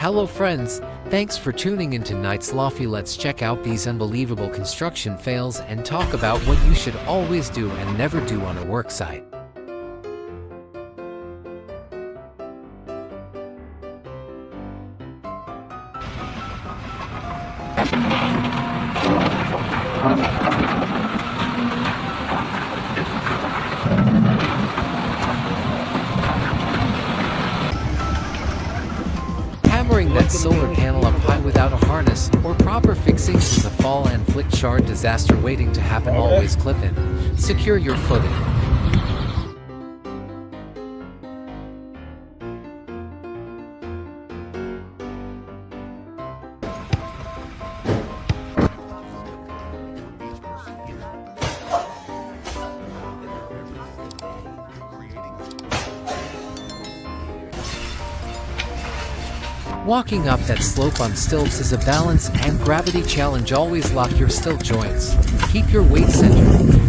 Hello friends, thanks for tuning in tonight's Lofi. Let's check out these unbelievable construction fails and talk about what you should always do and never do on a work site. Hammering that solar panel up high without a harness or proper fixings is a fall and flick shard disaster waiting to happen. Always clip in. Secure your footing. Walking up that slope on stilts is a balance and gravity challenge. Always lock your stilt joints. Keep your weight centered.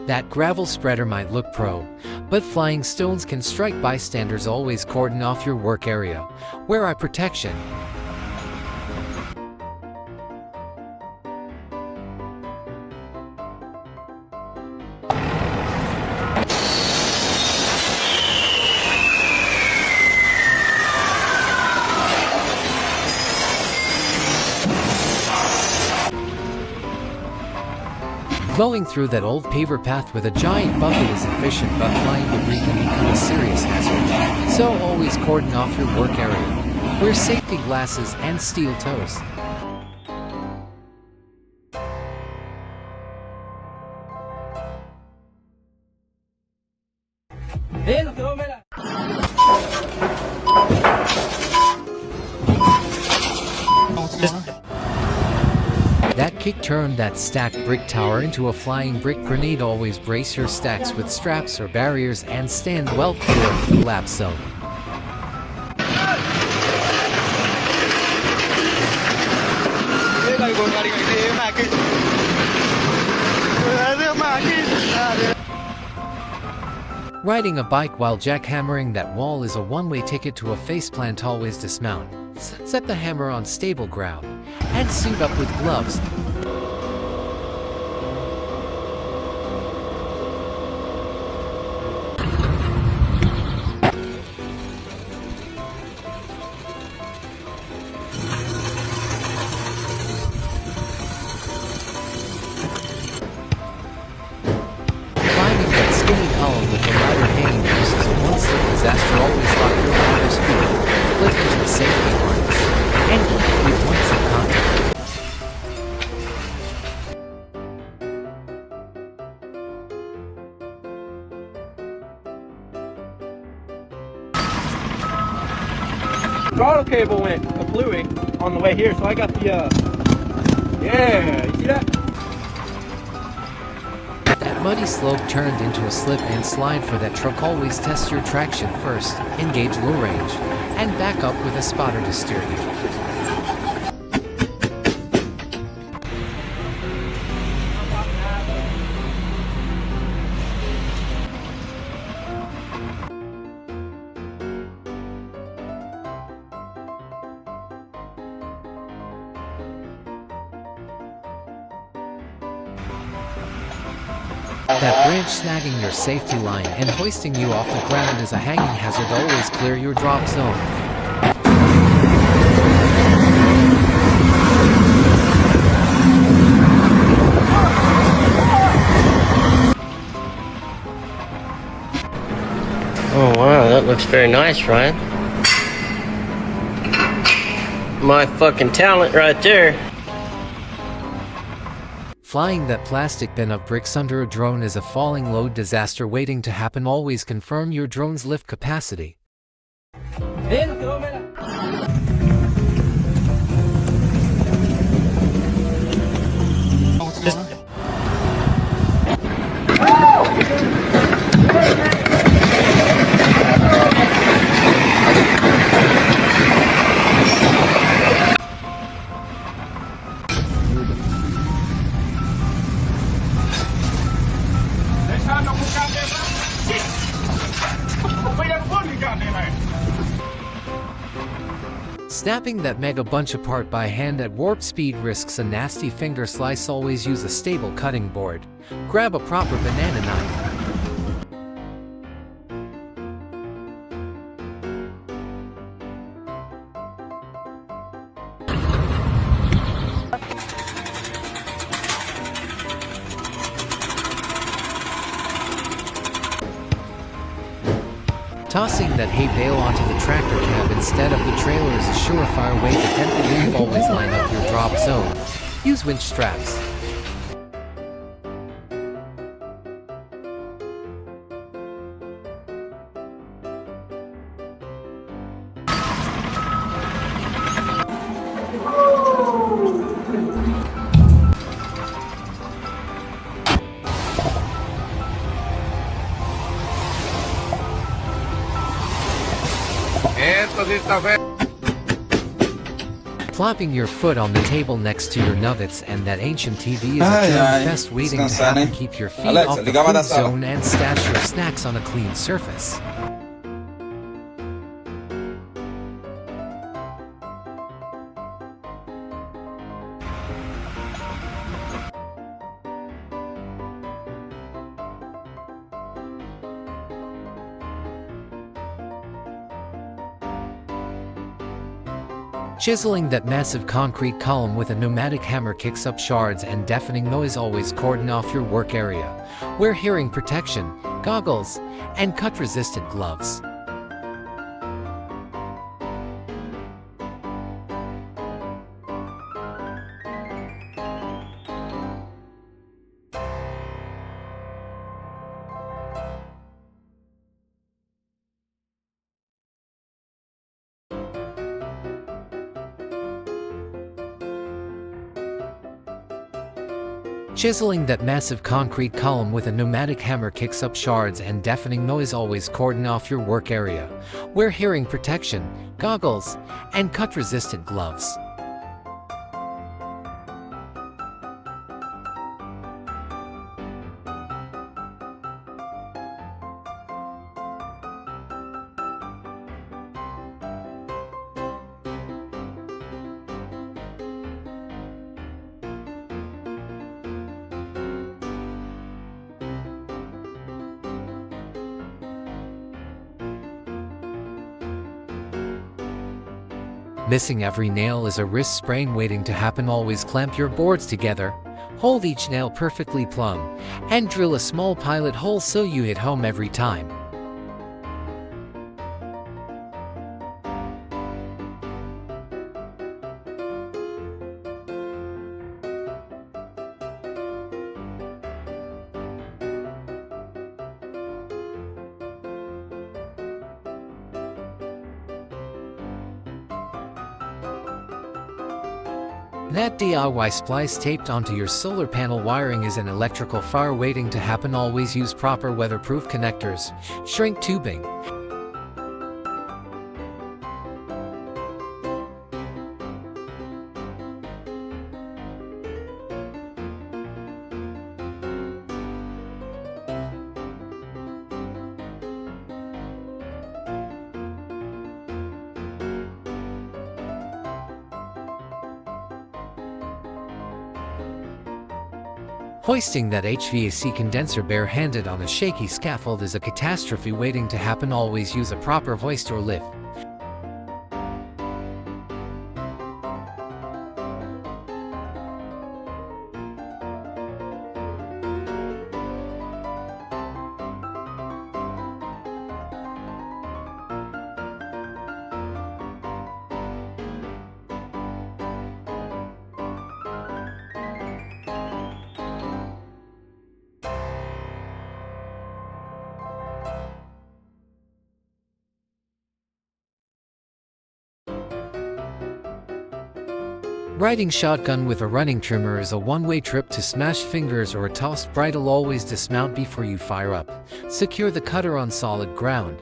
That gravel spreader might look pro, but flying stones can strike bystanders. Always cordon off your work area. Wear eye protection. Going through that old paver path with a giant bucket is efficient, but flying debris can become a serious hazard. So always cordon off your work area. Wear safety glasses and steel toes. That kick turned that stacked brick tower into a flying brick grenade. Always brace your stacks with straps or barriers and stand well clear of the collapse zone. Riding a bike while jackhammering that wall is a one-way ticket to a faceplant. Always dismount. Set the hammer on stable ground and suit up with gloves. Climbing that skinny column with the ladder hanging loose is a one-slip disaster. Always lock your ladder's feet, clip into the safety harness, and keep feet once in contact. Throttle cable went kaplooey on the way here, so I got the, yeah, you see that? That muddy slope turned into a slip and slide for that truck. Always test your traction first, engage low range, and back up with a spotter to steer you. That branch snagging your safety line and hoisting you off the ground is a hanging hazard. Always clear your drop zone. Oh wow, that looks very nice, Ryan. My fucking talent right there. Flying that plastic bin of bricks under a drone is a falling load disaster waiting to happen. Always confirm your drone's lift capacity. Snapping that mega bunch apart by hand at warp speed risks a nasty finger slice. Always use a stable cutting board. Grab a proper banana knife. Tossing that hay bale onto the tractor cab instead of the trailer is a surefire way to dent the roof. Always line up your drop zone. Use winch straps. Plopping your foot on the table next to your nuggets and that ancient TV is a germ fest waiting to happen. Keep your feet off the food zone and stash your snacks on a clean surface. Chiseling that massive concrete column with a pneumatic hammer kicks up shards and deafening noise. Always cordon off your work area. Wear hearing protection, goggles, and cut-resistant gloves. Chiseling that massive concrete column with a pneumatic hammer kicks up shards and deafening noise. Always cordon off your work area. Wear hearing protection, goggles, and cut-resistant gloves. Missing every nail is a wrist sprain waiting to happen. Always clamp your boards together, hold each nail perfectly plumb, and drill a small pilot hole so you hit home every time. That DIY splice taped onto your solar panel wiring is an electrical fire waiting to happen. Always use proper weatherproof connectors, shrink tubing, Hoisting that HVAC condenser bare-handed on a shaky scaffold is a catastrophe waiting to happen. Always use a proper hoist or lift. Riding shotgun with a running trimmer is a one-way trip to smash fingers or a tossed bridle. Always dismount before you fire up. Secure the cutter on solid ground.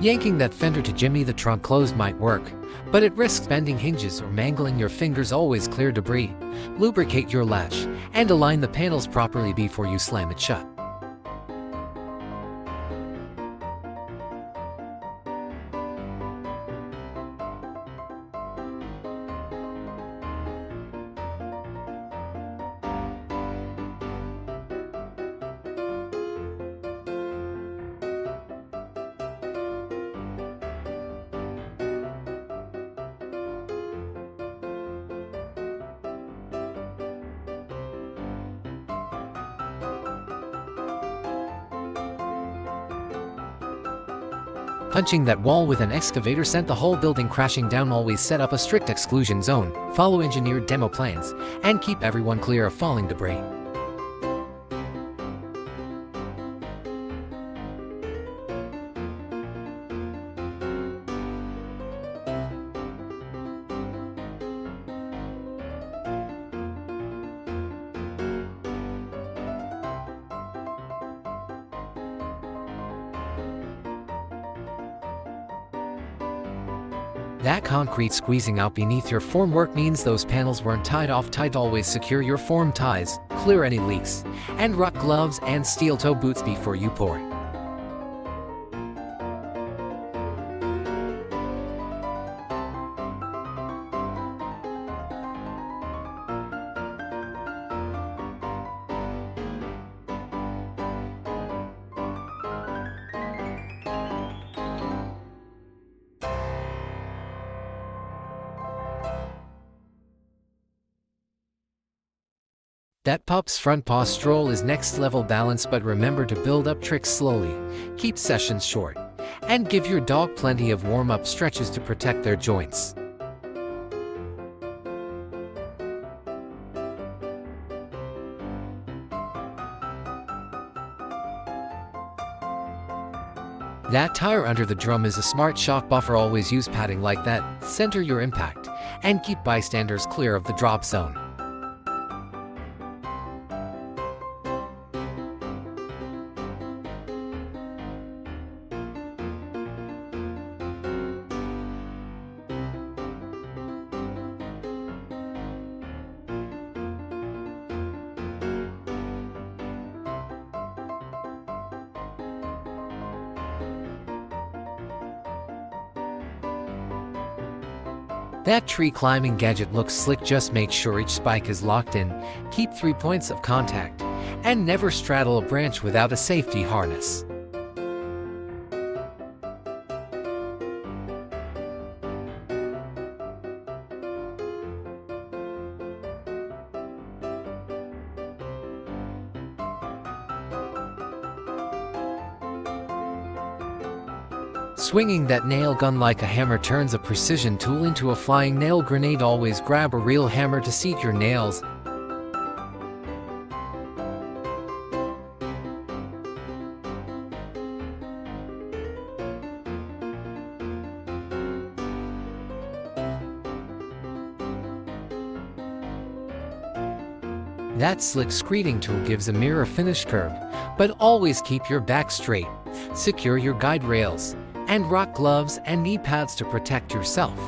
Yanking that fender to jimmy the trunk closed might work, but it risks bending hinges or mangling your fingers. Always clear debris, lubricate your latch, and align the panels properly before you slam it shut. Punching that wall with an excavator sent the whole building crashing down. Always set up a strict exclusion zone, follow engineered demo plans, and keep everyone clear of falling debris. That concrete squeezing out beneath your formwork means those panels weren't tied off tight. Always secure your form ties, clear any leaks, and rock gloves and steel toe boots before you pour. That pup's front paw stroll is next level balance, but remember to build up tricks slowly, keep sessions short, and give your dog plenty of warm-up stretches to protect their joints. That tire under the drum is a smart shock buffer. Always use padding like that, center your impact, and keep bystanders clear of the drop zone. That tree climbing gadget looks slick. Just make sure each spike is locked in, keep 3 points of contact, and never straddle a branch without a safety harness. Swinging that nail gun like a hammer turns a precision tool into a flying nail grenade. Always grab a real hammer to seat your nails. That slick screeding tool gives a mirror finish curve, but always keep your back straight. Secure your guide rails, and rock gloves and knee pads to protect yourself.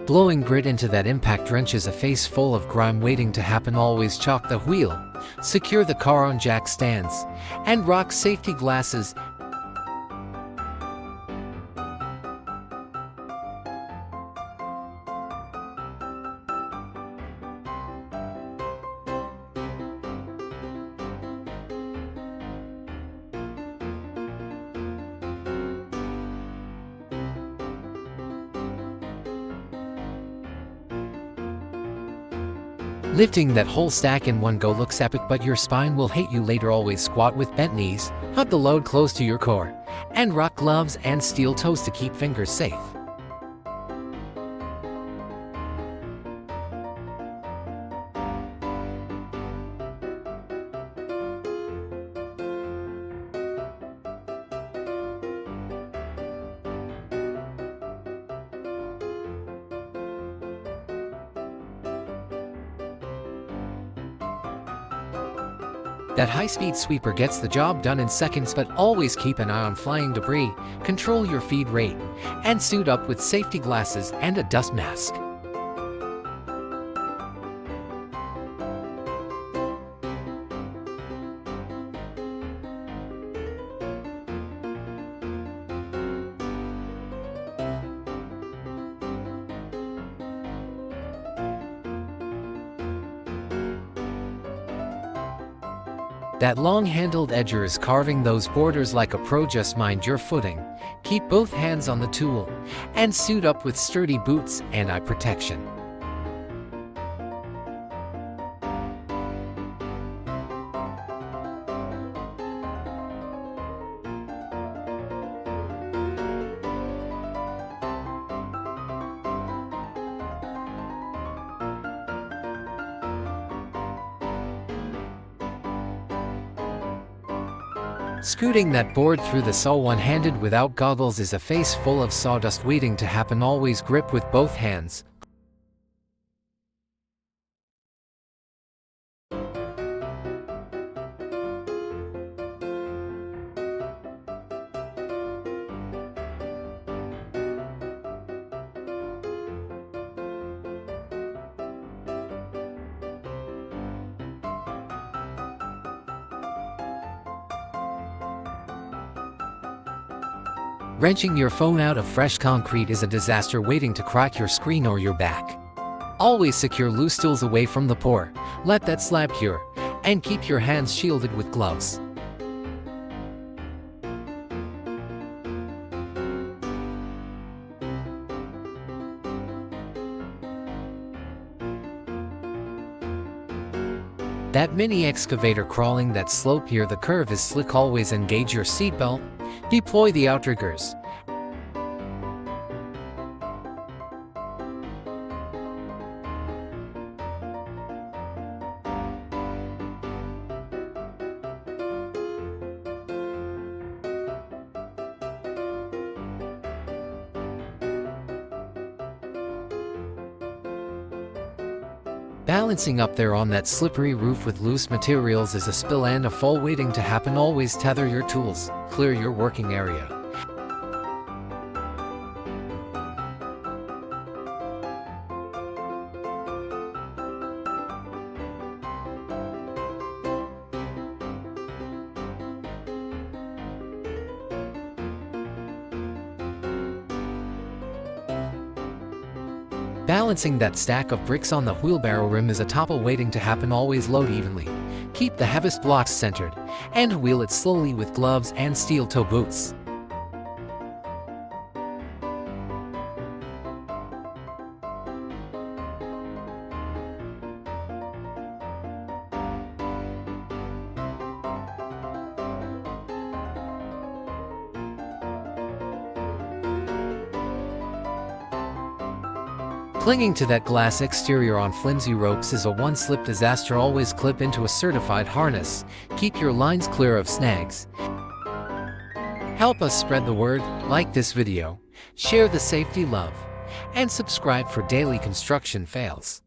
Blowing grit into that impact wrench is a face full of grime waiting to happen. Always chalk the wheel, secure the car on jack stands, and rock safety glasses. Lifting that whole stack in one go looks epic, but your spine will hate you later. Always squat with bent knees, hug the load close to your core, and rock gloves and steel toes to keep fingers safe. That high-speed sweeper gets the job done in seconds, but always keep an eye on flying debris, control your feed rate, and suit up with safety glasses and a dust mask. That long-handled edger is carving those borders like a pro. Just mind your footing, keep both hands on the tool, and suit up with sturdy boots and eye protection. Scooting that board through the saw one-handed without goggles is a face full of sawdust waiting to happen. Always grip with both hands. Wrenching your phone out of fresh concrete is a disaster waiting to crack your screen or your back. Always secure loose tools away from the pour, let that slab cure, and keep your hands shielded with gloves. That mini excavator crawling that slope here, the curve is slick. Always engage your seatbelt, deploy the outriggers. Balancing up there on that slippery roof with loose materials is a spill and a fall waiting to happen. Always tether your tools, clear your working area. Balancing that stack of bricks on the wheelbarrow rim is a topple waiting to happen. Always load evenly, keep the heaviest blocks centered, and wheel it slowly with gloves and steel toe boots. Clinging to that glass exterior on flimsy ropes is a one-slip disaster. Always clip into a certified harness. Keep your lines clear of snags. Help us spread the word, like this video, share the safety love, and subscribe for daily construction fails.